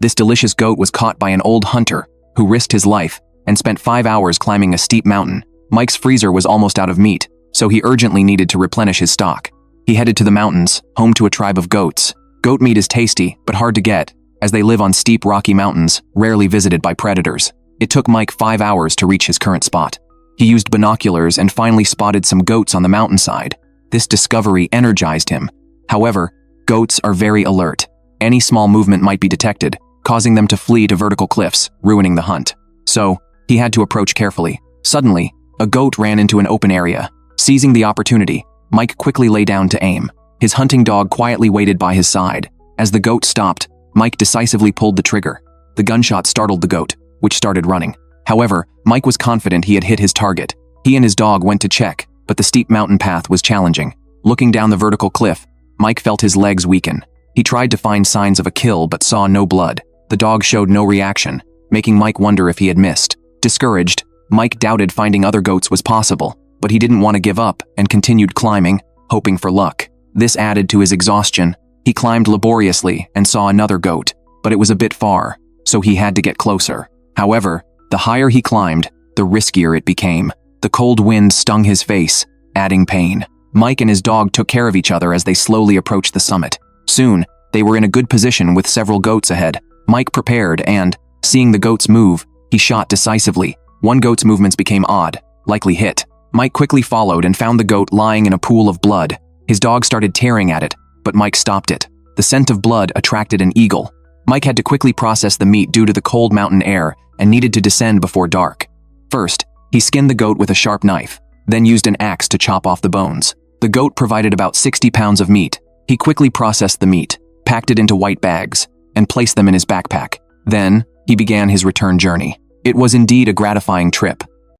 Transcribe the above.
This delicious goat was caught by an old hunter who risked his life and spent 5 hours climbing a steep mountain. Mike's freezer was almost out of meat, so he urgently needed to replenish his stock. He headed to the mountains, home to a tribe of goats. Goat meat is tasty, but hard to get, as they live on steep rocky mountains, rarely visited by predators. It took Mike 5 hours to reach his current spot. He used binoculars and finally spotted some goats on the mountainside. This discovery energized him. However, goats are very alert. Any small movement might be detected, causing them to flee to vertical cliffs, ruining the hunt. So, he had to approach carefully. Suddenly, a goat ran into an open area. Seizing the opportunity, Mike quickly lay down to aim. His hunting dog quietly waited by his side. As the goat stopped, Mike decisively pulled the trigger. The gunshot startled the goat, which started running. However, Mike was confident he had hit his target. He and his dog went to check, but the steep mountain path was challenging. Looking down the vertical cliff, Mike felt his legs weaken. He tried to find signs of a kill but saw no blood. The dog showed no reaction, making Mike wonder if he had missed. Discouraged, Mike doubted finding other goats was possible, but he didn't want to give up and continued climbing, hoping for luck. This added to his exhaustion. He climbed laboriously and saw another goat, but it was a bit far, so he had to get closer. However, the higher he climbed, the riskier it became. The cold wind stung his face, adding pain. Mike and his dog took care of each other as they slowly approached the summit. Soon, they were in a good position with several goats ahead. Mike prepared and, seeing the goats move, he shot decisively. One goat's movements became odd, likely hit. Mike quickly followed and found the goat lying in a pool of blood. His dog started tearing at it, but Mike stopped it. The scent of blood attracted an eagle. Mike had to quickly process the meat due to the cold mountain air and needed to descend before dark. First, he skinned the goat with a sharp knife, then used an axe to chop off the bones. The goat provided about 60 pounds of meat. He quickly processed the meat, packed it into white bags, and placed them in his backpack. Then, he began his return journey. It was indeed a gratifying trip.